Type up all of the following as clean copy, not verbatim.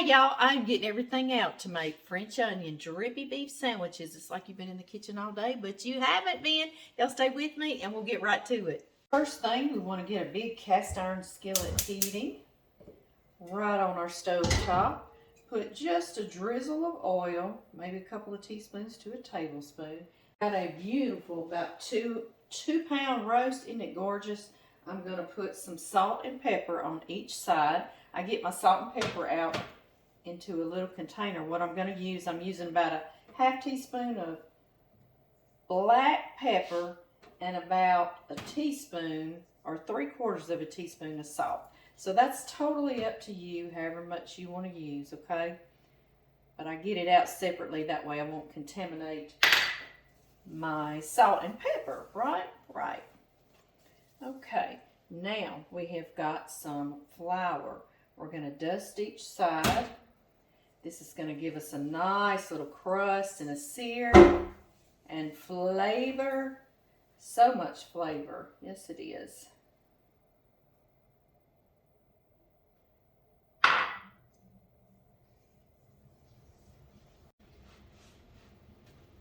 Okay, y'all, I'm getting everything out to make French onion drippy beef sandwiches. It's like you've been in the kitchen all day, but you haven't been. Y'all stay with me and we'll get right to it. First thing, we want to get a big cast iron skillet heating right on our stove top. Put just a drizzle of oil, maybe a couple of teaspoons to a tablespoon. Got a beautiful, about two pound roast. Isn't it gorgeous? I'm going to put some salt and pepper on each side. I get my salt and pepper out into a little container. What I'm going to use, I'm using about a half teaspoon of black pepper and about a teaspoon or 3/4 of a teaspoon of salt. So that's totally up to you, however much you want to use, okay? But I get it out separately, that way I won't contaminate my salt and pepper, right? Right. Okay, now we have got some flour. We're going to dust each side. This is going to give us a nice little crust and a sear and flavor. So much flavor. Yes, it is.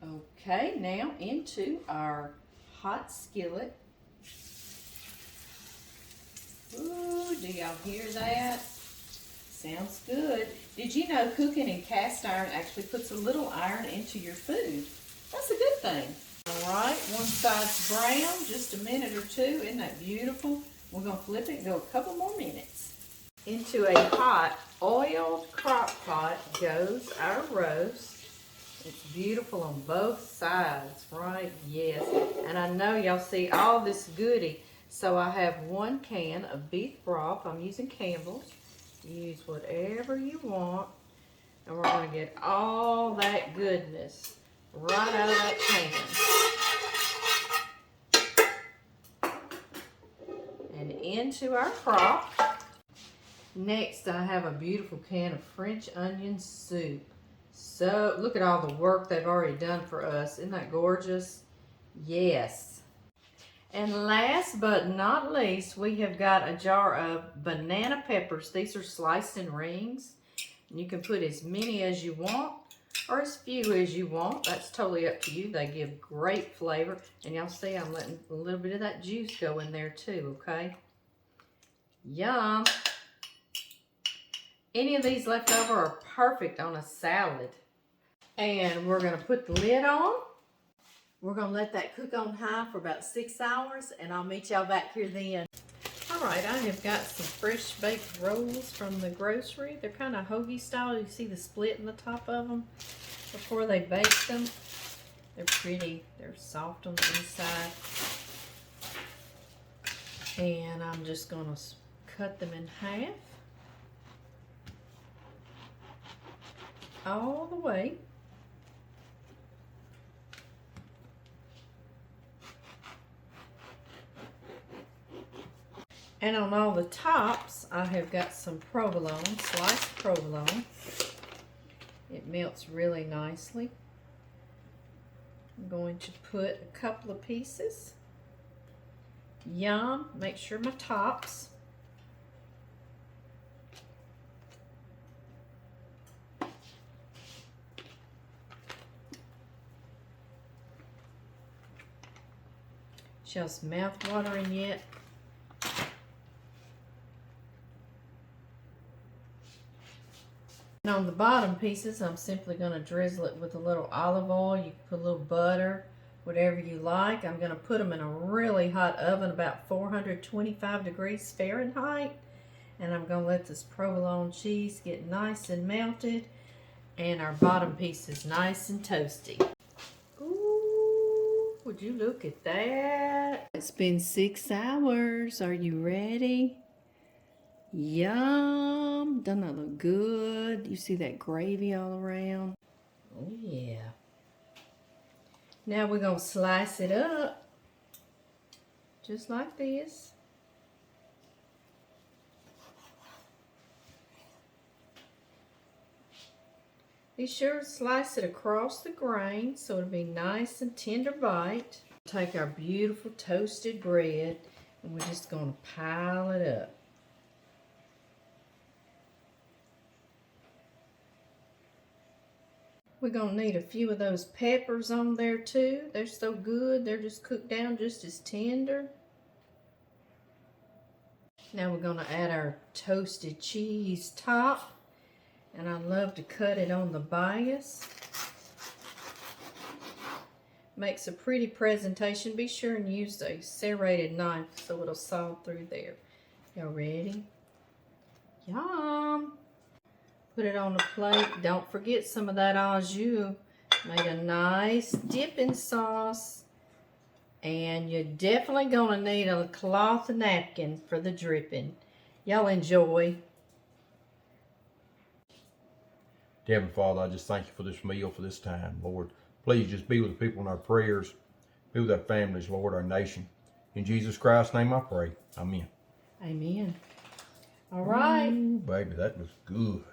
Okay, now into our hot skillet. Ooh, do y'all hear that? Sounds good. Did you know cooking in cast iron actually puts a little iron into your food? That's a good thing. All right, one side's brown, just a minute or two. Isn't that beautiful? We're going to flip it and go a couple more minutes. Into a hot oiled crock pot goes our roast. It's beautiful on both sides, right? Yes. And I know y'all see all this goodie. So I have 1 can of beef broth. I'm using Campbell's. Use whatever you want. And we're going to get all that goodness right out of that can. And into our crock. Next, I have a beautiful can of French onion soup. So, look at all the work they've already done for us. Isn't that gorgeous? Yes. And last but not least, we have got a jar of banana peppers. These are sliced in rings. And you can put as many as you want or as few as you want. That's totally up to you. They give great flavor. And y'all see I'm letting a little bit of that juice go in there too, okay? Yum. Any of these left over are perfect on a salad. And we're going to put the lid on. We're going to let that cook on high for about 6 hours, and I'll meet y'all back here then. All right, I have got some fresh baked rolls from the grocery. They're kind of hoagie style. You see the split in the top of them before they bake them. They're pretty. They're soft on the inside. And I'm just going to cut them in half. All the way. And on all the tops, I have got some provolone, sliced provolone. It melts really nicely. I'm going to put a couple of pieces. Yum. Make sure my tops. Just mouth watering yet. And on the bottom pieces, I'm simply going to drizzle it with a little olive oil. You can put a little butter, whatever you like. I'm going to put them in a really hot oven, about 425 degrees Fahrenheit. And I'm going to let this provolone cheese get nice and melted. And our bottom piece is nice and toasty. Ooh, would you look at that? It's been 6 hours. Are you ready? Yum! Doesn't that look good? You see that gravy all around? Oh yeah. Now we're going to slice it up. Just like this. Be sure to slice it across the grain so it'll be nice and tender bite. Take our beautiful toasted bread and we're just going to pile it up. We're gonna need a few of those peppers on there too. They're so good. They're just cooked down just as tender. Now we're gonna add our toasted cheese top. And I love to cut it on the bias. Makes a pretty presentation. Be sure and use a serrated knife so it'll saw through there. Y'all ready? Yum! Put it on the plate. Don't forget some of that au jus. Made a nice dipping sauce. And you're definitely gonna need a cloth napkin for the dripping. Y'all enjoy. Dear Heavenly Father, I just thank you for this meal, for this time, Lord. Please just be with the people in our prayers. Be with our families, Lord, our nation. In Jesus Christ's name I pray. Amen. Amen. All right. Ooh, baby, that was good.